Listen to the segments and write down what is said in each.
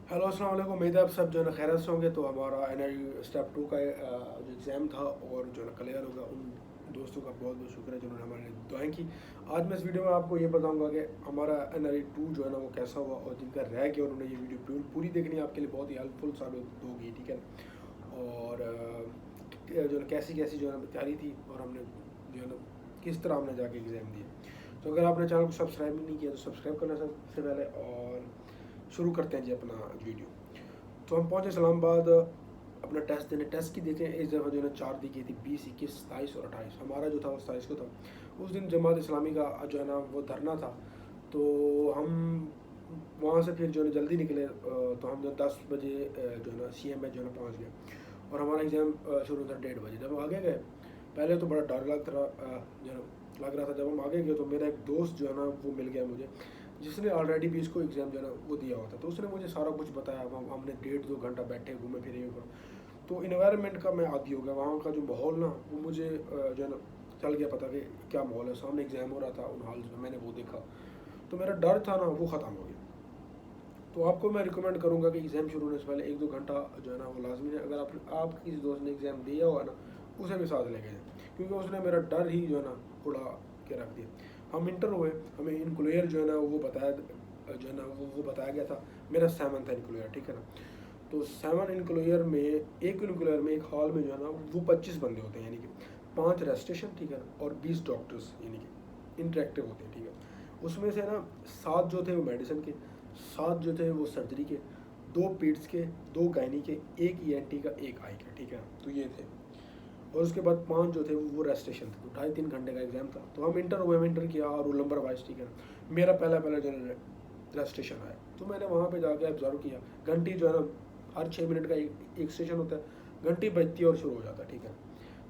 Hello अस्सलाम वालेकुम। उम्मीद है आप सब जो है ना खैरियत से होंगे। तो हमारा NIE स्टेप 2 का जो एग्ज़ाम था और जो है ना क्लियर होगा, उन दोस्तों का बहुत बहुत शुक्र है जिन्होंने हमारे लिए दुआएं की। आज मैं इस वीडियो में आपको ये बताऊंगा कि हमारा NIE 2 जो है ना वो कैसा हुआ, और जिनका रह गया उन्होंने ये वीडियो पूरी देखनी है, आपके लिए बहुत ही हेल्पफुल साबित होगी, ठीक है। और जो है ना कैसी कैसी जो है ना तैयारी थी, और हमने जो है ना किस तरह हमने जाके एग्ज़ाम दिए। तो अगर आपने चैनल को सब्सक्राइब नहीं किया तो सब्सक्राइब करना सबसे पहले, और शुरू करते हैं जी अपना वीडियो। तो हम पहुंचे इस्लामाबाद अपना टेस्ट देने। टेस्ट की देखें, इस दफ़ा जो है ना 4 दी गई थी, 20, 21, 27 और 28। हमारा जो था वो 27 को था। उस दिन जमात इस्लामी का जो है ना वो धरना था। तो हम वहाँ से फिर जो है ना जल्दी निकले, तो हम जो 10 बजे जो है ना CM में जो है ना पहुँच गए, और हमारा एग्ज़ाम शुरू था 1:30 बजे। जब हम आगे गए, पहले तो बड़ा डर जो है ना लग रहा था। जब हम आगे गए तो मेरा एक दोस्त जो है ना वो मिल गया मुझे, जिसने ऑलरेडी भी इसको एग्ज़ाम जो है ना वो दिया हुआ था। तो उसने मुझे सारा कुछ बताया। हमने 1.5-2 घंटा बैठे, घूमे फिरे ऊपर। तो इन्वायरमेंट का मैं आदी हो गया, वहाँ का जो माहौल ना वो मुझे जो है ना चल गया पता कि क्या माहौल है। सामने एग्ज़ाम हो रहा था उन हॉल्स में, मैंने वो देखा, तो मेरा डर था ना वो ख़त्म हो गया। तो आपको मैं रिकमेंड करूँगा कि एग्ज़ाम शुरू होने से पहले 1-2 घंटा जो है ना वो लाजमी है। अगर आप किसी दोस्त ने एग्ज़ाम दिया हुआ ना, उसे भी साथ लेके जाएँ, क्योंकि उसने मेरा डर ही जो है ना उड़ा के रख दिया। हम इंटर हुए, हमें इनक्लूयर जो है ना वो बताया जो है ना वो बताया गया था। मेरा 7 था इनक्लूयर, ठीक है ना। तो 7 इनक्लूयर में, एक इनक्लूयर में एक हॉल में जो है ना वो 25 बंदे होते हैं, यानी कि 5 रजिस्ट्रेशन, ठीक है ना, और 20 डॉक्टर्स यानी कि इंटरेक्टिव होते हैं, ठीक है। उसमें से ना 7 जो थे वो मेडिसिन के, 7 जो थे वो सर्जरी के, 2 पीड्स के, 2 गायनी के, 1 ENT का, 1 आई का, ठीक है। तो ये थे। और उसके बाद 5 जो थे वो रेजिस्ट्रेशन थे। तो 2.5-3 घंटे का एग्जाम था। तो हम इंटर हुए, हम इंटर किया रोल नंबर वाइज, ठीक है। मेरा पहला पहला जो रजिस्ट्रेशन आया, तो मैंने वहाँ पे जाके ऑब्जर्व किया। घंटी जो है ना हर 6 मिनट का एक स्टेशन होता है, घंटी बजती है और शुरू हो जाता है, ठीक है।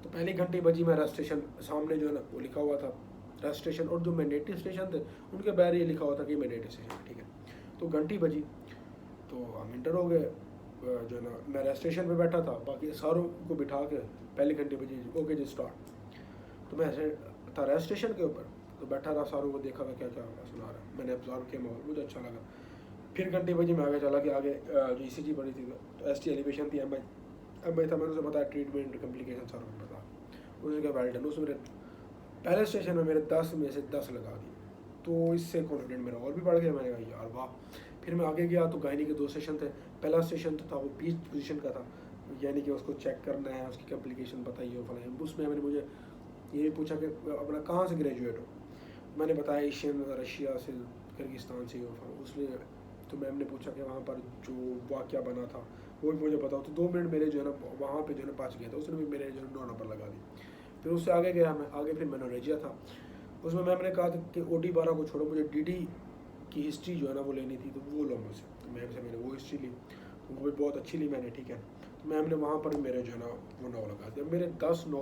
तो पहली घंटी बजी, मैं रजिस्ट्रेशन सामने जो है ना वो लिखा हुआ था रजिस्ट्रेशन, और जो मैंडेटरी स्टेशन थे उनके बाहर ये लिखा हुआ था कि मैंडेटरी स्टेशन है, ठीक है। तो घंटी बजी, तो हम इंटर हो गए। जो है ना मैं रजिस्ट्रेशन पे बैठा था, बाकी सारों को बिठा के पहली घंटी बजी, ओके जी स्टार्ट। तो मैं ऐसे था रजिस्ट्रेशन के ऊपर, तो बैठा रहा, सारों को देखा था क्या क्या सुना रहा है। मैंने ऑब्जर्व किया माहौल, मुझे अच्छा लगा। फिर घंटी बजी, मैं आगे चला कि आगे जो ECG पड़ी थी, तो ST एलिवेशन थी, MI था। मैंने उसे बताया ट्रीटमेंट कम्प्लिकेशन सारा कुछ बता। उसने कहा वेल डन। उसमें मेरे पहले स्टेशन में मेरे 10 में से 10 लगा दिए। तो इससे कॉन्फिडेंट मेरा और भी बढ़ गया। मैंने कहा यार वाह। फिर मैं आगे गया तो गायनी के 2 स्टेशन थे। पहला स्टेशन तो था वो 20 पोजीशन का था, यानी कि उसको चेक करना है, उसकी कम्प्लिकेशन बताइए फलाना। उसमें मैंने मुझे ये पूछा कि अपना कहाँ से ग्रेजुएट हो। मैंने बताया एशियन, रशिया से, किर्गिस्तान से हो। उसने तो मैम ने पूछा कि वहाँ पर जो वाक़या बना था वो भी मुझे बताओ। तो 2 मिनट मेरे जो है ना वहाँ पे जो है ना बच गया था। उसने भी मेरे जो है 9 नंबर लगा दिए। फिर उससे आगे गया मैं, आगे फिर मैनोरेजिया था। उसमें मैम ने कहा था कि OD-12 को छोड़ो, मुझे DD की हिस्ट्री जो है ना वो लेनी थी, तो वो लो मुझसे। तो मैम से मैंने वो हिस्ट्री ली, तो वो भी बहुत अच्छी ली मैंने, ठीक है। तो मैम ने वहाँ पर भी मेरे जो है ना वो 9 लगा दिया। मेरे 10 9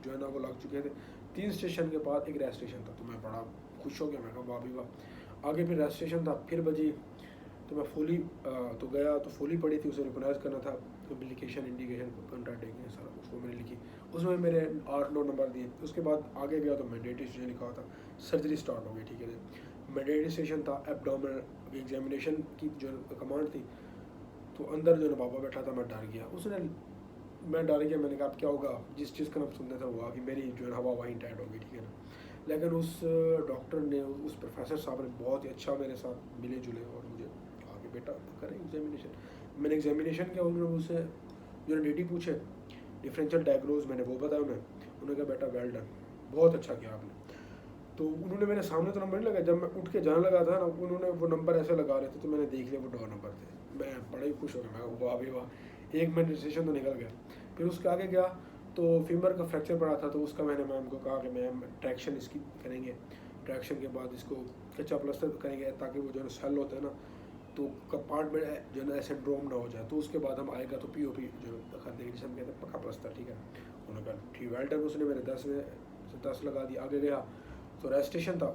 जो है ना वो लग चुके थे। 3 स्टेशन के बाद एक रजिस्ट्रेशन था, तो मैं बड़ा खुश हो गया। मैं कहा वाह भी वाह। आगे फिर रजिस्ट्रेशन था, फिर बजी, तो मैं फुली तो गया, तो फुली पड़ी थी, उसे रिकॉग्नाइज करना था। एप्लीकेशन, इंडिकेशन, कंट्राक्ट सारा कुछ वो मैंने लिखी। उसमें मेरे 8-9 नंबर दिए। उसके बाद आगे गया तो मैंडेटरी स्टेशन लिखा हुआ था। सर्जरी स्टार्ट हो गई, ठीक है। मैंडेटरी स्टेशन था, एब्डोमिनल एग्जामिनेशन की जो कमांड थी। तो अंदर जो है बाबा बैठा था, मैं डर गया। मैं डर गया। मैंने कहा अब क्या होगा। जिस चीज़ का मैं सुनता था वो आ गई, मेरी जो है हवा वहीं टाइट हो गई, ठीक है ना। लेकिन उस डॉक्टर ने, उस प्रोफेसर साहब ने बहुत ही अच्छा मेरे साथ मिले जुले, और मुझे आगे बेटा करें एग्जामिनेशन। मैंने एग्जामिनेशन किया। उन्होंने मुझसे जो डेटी पूछे, डिफरेंशियल डायग्नोज मैंने वो बताया उन्हें। उन्होंने कहा बेटा वेल डन, बहुत अच्छा किया आपने। तो उन्होंने मेरे सामने तो नंबर नहीं लगा। जब मैं उठ के जाने लगा था ना, उन्होंने वो नंबर ऐसे लगा रहे थे, तो मैंने देख लिया वो 2 नंबर थे। मैं बड़ा ही खुश हो गया। मैं वाह भाई वाह, एक मिनट रजिस्ट्रेशन तो निकल गया। फिर उसके आगे गया तो फीमर का फ्रैक्चर पड़ा था। तो उसका मैंने मैम को कहा कि मैम ट्रैक्शन इसकी करेंगे, ट्रैक्शन के बाद इसको कच्चा प्लास्टर करेंगे, ताकि वो जो है सेल होता है ना, तो कंपार्टमेंट जो है ना सिंड्रोम ना हो जाए। तो उसके बाद हम आएगा तो POP जो कर देंगे, जिसे हम कहते हैं पक्का प्लास्टर, ठीक है। उन्होंने कहा ठीक वेल डन। उसने मेरे 10 में से 10 लगा दिया। आगे गया तो रजिस्ट्रेशन था,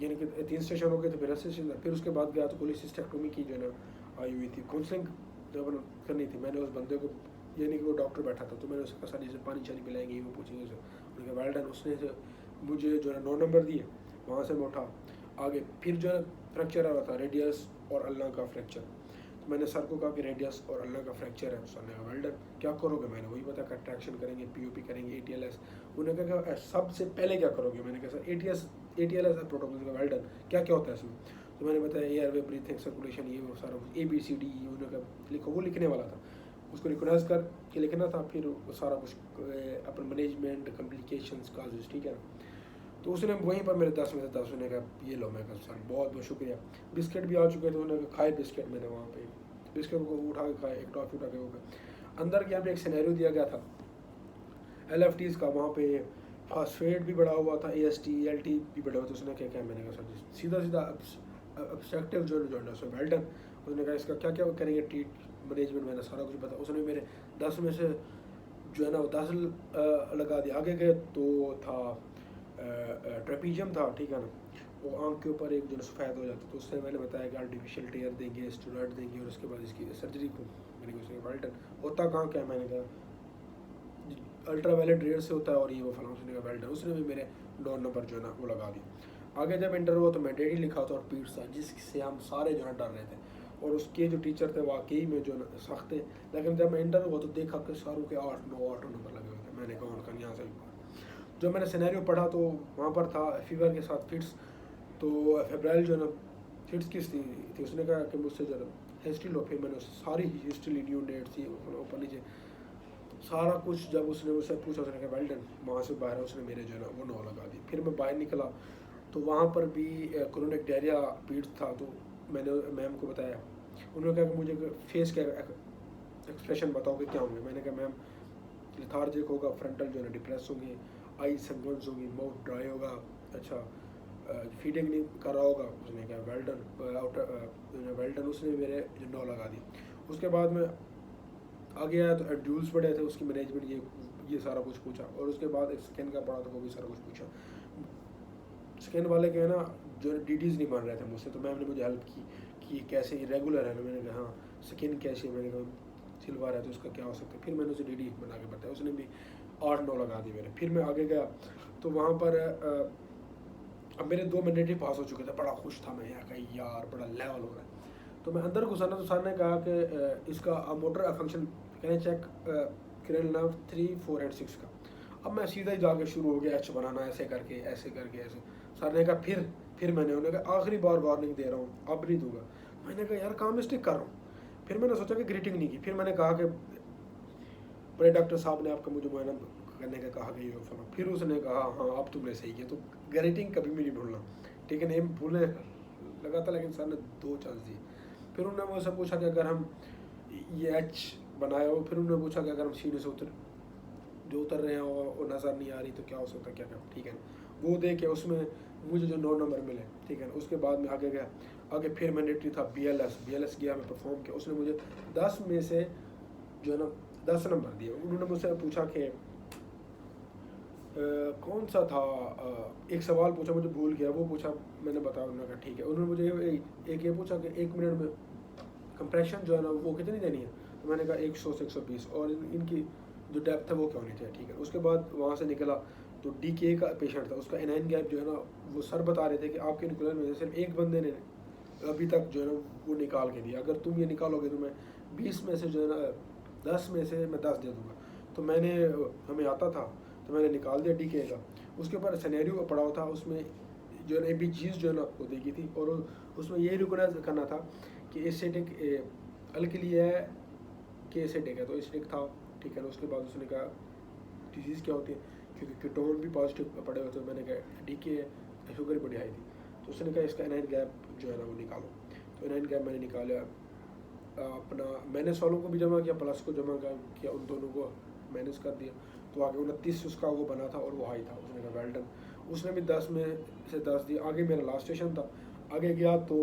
यानी कि 3 स्टेशन हो गए थे। फिर रजिस्ट्रेशन था। फिर उसके बाद गया तो कोलिसिस्टेक्टोमी की जो है ना आई हुई थी, काउंसलिंग जब करनी थी। मैंने उस बंदे को, यानी कि वो डॉक्टर बैठा था, तो मैंने उसका सारी से पानी शानी पिलाएंगे, वो पूछेंगे उसे। उन्होंने वेल डन। उसने मुझे जो है 9 नंबर दिए। वहाँ से मैं उठा आगे। फिर जो है फ्रैक्चर आ रहा था, रेडियस और अल्ना का फ्रैक्चर। तो मैंने सर को कहा कि रेडियस और अल्लाह का फ्रैक्चर है। सर ने कहा वेल डन, क्या करोगे? मैंने वही पता का ट्रैक्शन करेंगे, पीओपी करेंगे, ATLS। उन्होंने कहा कि सबसे पहले क्या करोगे? मैंने कहा सर ATLS प्रोटोकॉल का। वेल डन, क्या क्या होता है इसमें? तो मैंने बताया एयरवे, ब्रीथिंग, सर्कुलेशन, ये वो सारा कुछ ABCD। उन्होंने कहा लिखो, वो लिखने वाला था, उसको रिकॉग्नाइज कर के लिखना था, फिर वो सारा कुछ अपन मैनेजमेंट, कम्प्लिकेशंस, काजेस, ठीक है ना। तो उसने वहीं पर मेरे 10 में से 10, उसने कहा ये लो। मैं कहा सर बहुत बहुत शुक्रिया। बिस्किट भी आ चुके थे, उन्होंने खाए बिस्किट। मैंने वहाँ पे बिस्किट को उठा के खाए, एक टॉफी उठा के हो गया। अंदर के यहाँ पे एक सिनेरियो दिया गया था LFTs का, वहाँ पे फास्फेट भी बढ़ा हुआ था, AST ELT भी बढ़ा हुआ था। उसने क्या क्या, मैंने कहा सर सीधा सीधा ऑब्स्ट्रक्टिव जो है सो वेल डन। उसने कहा इसका क्या क्या करेंगे, ट्रीट मैनेजमेंट, मैंने सारा कुछ बताया। उसने मेरे 10 में से जो है ना वो 10 लगा दिया। आगे गए तो था ट्रेपीजियम था, ठीक है ना, वो आँख के ऊपर एक जो है सफ़ेद हो जाता, तो उससे मैंने बताया कि आर्टिफिशियल टेयर देंगे, स्टेरॉइड देंगे और उसके बाद इसकी सर्जरी को। मैंने कहा उसने वेल डन। होता कहाँ क्या? मैंने कहा अल्ट्रावायलेट रेयर से होता है और ये वो फलां। उसने कहा वेल डन। उसने भी मेरे 9 नंबर जो है ना वो लगा दिया। आगे जब इंटर हुआ तो मैं डेडी लिखा था और पीट्स था, जिससे हम सारे जो है डर रहे थे, और उसके जो टीचर थे वाकई में जो सख्त थे। लेकिन जब मैं इंटर हुआ तो देखा कि सारों के 8 नंबर लगे हुए थे। मैंने कहा उनका यहाँ से जो मैंने सिनेरियो पढ़ा तो वहाँ पर था फीवर के साथ फिट्स। तो फेब्राइल जो है ना फिट्स किस थी उसने कहा कि मुझसे जो है हिस्ट्री लो। फिर मैंने सारी हिस्ट्री ली, ड्यू डेट थी ऊपर नीचे सारा कुछ। जब उसने मुझसे पूछा, उसने कहा वेल डन। वहाँ से बाहर उसने मेरे जो है ना वो 9 लगा दी। फिर मैं बाहर निकला तो वहाँ पर भी क्रोनिक डायरिया पीड़ था। तो मैंने मैम को बताया, उन्होंने कहा कि मुझे फेस का एक्सप्रेशन बताओ कि क्या होंगे। मैंने कहा मैम लिथार्जिक होगा, फ्रंटल जो है डिप्रेस होंगे, आई संगन्स होगी, माउथ ड्राई होगा, अच्छा फीडिंग नहीं कर रहा होगा। उसने कहा वेल डन, वेल डन। उसने मेरे 9 लगा दी। उसके बाद में आगे आया तो एड्यूल्स पढ़े थे, उसकी मैनेजमेंट ये सारा कुछ पूछा। और उसके बाद एक स्किन का पढ़ा तो वो भी सारा कुछ पूछा। स्किन वाले के है ना जो DDs नहीं मान रहे थे मुझसे, तो मैम ने मुझे हेल्प की कि कैसे इरेगुलर है ना। मैंने कहा हाँ स्किन कैसे है, मैंने कहा सिल्वर है तो उसका क्या हो सकता है। फिर मैंने उसे DD बना के बताया, उसने भी 8-9 लगा दी मेरे। फिर मैं आगे गया तो वहाँ पर अब मेरे 2 मैंडेटरी पास हो चुके थे। बड़ा खुश था मैं, यहाँ का यार बड़ा लेवल हो रहा है। तो मैं अंदर घुसा ना तो सर ने कहा कि इसका मोटर फंक्शन कहने चेक कर लेना 3, 4 एंड 6 का। अब मैं सीधा ही जाके शुरू हो गया H बनाना, ऐसे करके ऐसे करके ऐसे। सर ने कहा फिर मैंने उन्हें कहा आखिरी बार वार्निंग दे रहा हूँ, अब नहीं दूंगा। मैंने कहा यार काम मिस्टेक कर रहा हूँ। फिर मैंने सोचा कि ग्रीटिंग नहीं की। फिर मैंने कहा कि बड़े डॉक्टर साहब ने आपका मुझे मुआयना करने का कहा कि ये फला। फिर उसने कहा हाँ अब तुमने सही किया। तो ग्रीटिंग कभी भी नहीं भूलना, ठीक है। नेम भूलने लगा था लेकिन सर ने 2 चांस दिए। फिर उन्होंने मुझसे पूछा कि अगर हम ये H बनाए हो, फिर उन्होंने पूछा कि अगर हम सीढ़ी से उतर रहे हैं और नज़र नहीं आ रही तो क्या हो सकता है, क्या क्या, ठीक है ना। वो दे के उसमें मुझे जो 9 नंबर मिले, ठीक है ना। उसके बाद में आगे गया, आगे फिर मैंडेटरी था BLS गया, मैं परफॉर्म किया। उसने मुझे 10 में से जो है ना 10 नंबर दिए। उन्होंने मुझसे पूछा कि कौन सा था, एक सवाल पूछा, मुझे भूल गया वो पूछा, मैंने बताया। उन्होंने कहा ठीक है। उन्होंने मुझे एक ये पूछा कि 1 मिनट में कंप्रेशन जो है ना वो कितनी देनी है। तो मैंने कहा 100 से 120, और इनकी जो डेप्थ है वो क्या होनी चाहिए, ठीक है। उसके बाद वहाँ से निकला तो DKA का पेशेंट था, उसका एनाइन गैप जो है ना वो सर बता रहे थे कि आपके निकुलर में से सिर्फ एक बंदे ने अभी तक जो है ना वो निकाल के दिया। अगर तुम ये निकालोगे तो मैं 20 में से जो है ना 10 में से मैं 10 दे दूँगा। तो मैंने हमें आता था तो मैंने निकाल दिया DKA का। उसके ऊपर सिनेरियो पड़ा हुआ था, उसमें जो है ना ABGs जो है ना वो देखी थी, और उसमें ये रिकॉग्नाइज करना था कि एसिडिक अल्कली है कि एसिडिक है। तो एसिडिक था, ठीक है ना। उसके बाद उसने कहा डिजीज़ क्या होती है, क्योंकि कीटोन भी पॉजिटिव पड़े हुए थे। मैंने कहा DKA शुगर बड़ी हाई थी। तो उसने कहा इसका एनाइन गैप जो है ना वो निकालो। तो एनाइन गैप मैंने निकाला, अपना मैंने सॉलों को भी जमा किया, प्लस को जमा किया, उन दोनों को मैनेज कर दिया। तो आगे 29 उसका वो बना था और वो हाई था। उसने कहा वेल डन। उसने भी 10 में से 10 दिया। आगे मेरा लास्ट स्टेशन था, आगे गया तो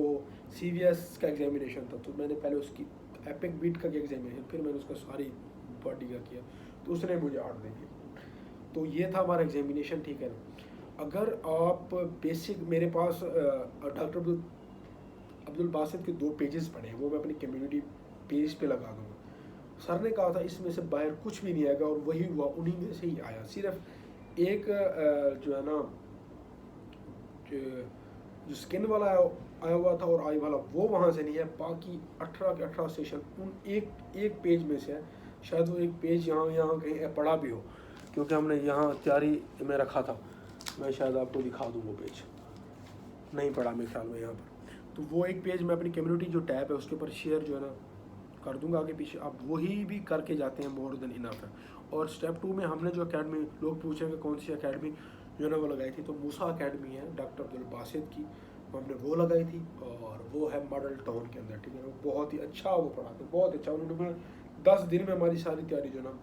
CVS का एग्जामिनेशन था। तो मैंने पहले उसकी एपिक बीट का एग्जामिनेशन, फिर मैंने उसका सारी बॉडी का किया, तो उसने मुझे 8 दे दिया। तो ये था हमारा एग्जामिनेशन, ठीक है ना। अगर आप बेसिक, मेरे पास डॉक्टर अब्दुल बासित के 2 पेजेस पढ़े हैं, वो मैं अपनी कम्युनिटी पेज पे लगा दूँगा। सर ने कहा था इसमें से बाहर कुछ भी नहीं आएगा, और वही हुआ, उन्हीं में से ही आया। सिर्फ एक जो है ना जो स्किन वाला है आया हुआ था और आई वाला वो वहाँ से नहीं है, बाकी 18 के 18 सेशन उन एक पेज में से है। शायद वो एक पेज यहाँ कहीं पड़ा भी हो, क्योंकि हमने यहाँ तैयारी में रखा था। मैं शायद आपको दिखा दूँ, वो पेज नहीं पड़ा मेरे ख्याल में यहाँ पर। तो वो एक पेज मैं अपनी कम्युनिटी जो टैब है उसके ऊपर शेयर जो है ना कर दूंगा आगे पीछे, आप वही भी करके जाते हैं, मोर देन इनफ है। और स्टेप 2 में हमने जो अकेडमी, लोग पूछेंगे कौन सी अकेडमी जो है ना वो लगाई थी, तो मूसा अकेडमी है डॉक्टर अब्दुल बासित की, हमने वो लगाई थी। और वो है मॉडल टाउन के अंदर, ठीक है। वो बहुत ही अच्छा वो पढ़ाते, बहुत अच्छा। उन्होंने 10 दिन में हमारी सारी तैयारी जो ना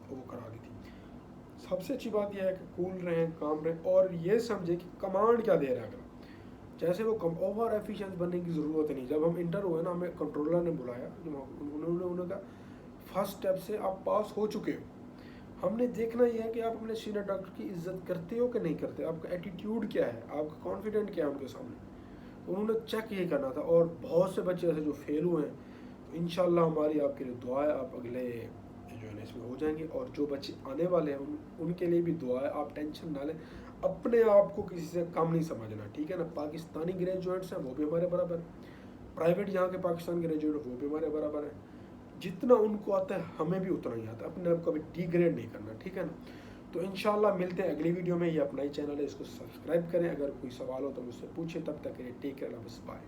वो करा दी थी। सबसे अच्छी बात यह है कि कूल रहें, काम रहें, और ये समझे कि कमांड क्या दे रहा है अगला। जैसे वो कम ओवर एफिशिएंट बनने की ज़रूरत नहीं। जब हम इंटर हुए ना, हमें कंट्रोलर ने बुलाया, उन्होंने कहा फर्स्ट स्टेप से आप पास हो चुके हो, हमने देखना यह है कि आप अपने सीनियर डॉक्टर की इज्जत करते हो कि नहीं करते, आपका एटीट्यूड क्या है, आपका कॉन्फिडेंट क्या है उनके सामने। उन्होंने चेक ये करना था। और बहुत से बच्चे ऐसे जो फेल हुए हैं, तो इंशाल्लाह हमारी आपके लिए दुआ है, आप अगले जो है ना इसमें हो जाएंगे। और जो बच्चे आने वाले हैं उनके लिए भी दुआ है, आप टेंशन ना लें, अपने आप को किसी से कम नहीं समझना, ठीक है ना। पाकिस्तानी ग्रेजुएट्स हैं वो भी हमारे बराबर, प्राइवेट यहाँ के पाकिस्तान ग्रेजुएट वो भी हमारे बराबर है। जितना उनको आता है हमें भी उतना ही आता है, अपने आप को भी डिग्रेड नहीं करना, ठीक है ना। तो इंशाल्लाह मिलते हैं अगली वीडियो में। ये अपना ही चैनल है, इसको सब्सक्राइब करें। अगर कोई सवाल हो तो मुझसे पूछें। तब तक के लिए टेक केयर, बाय।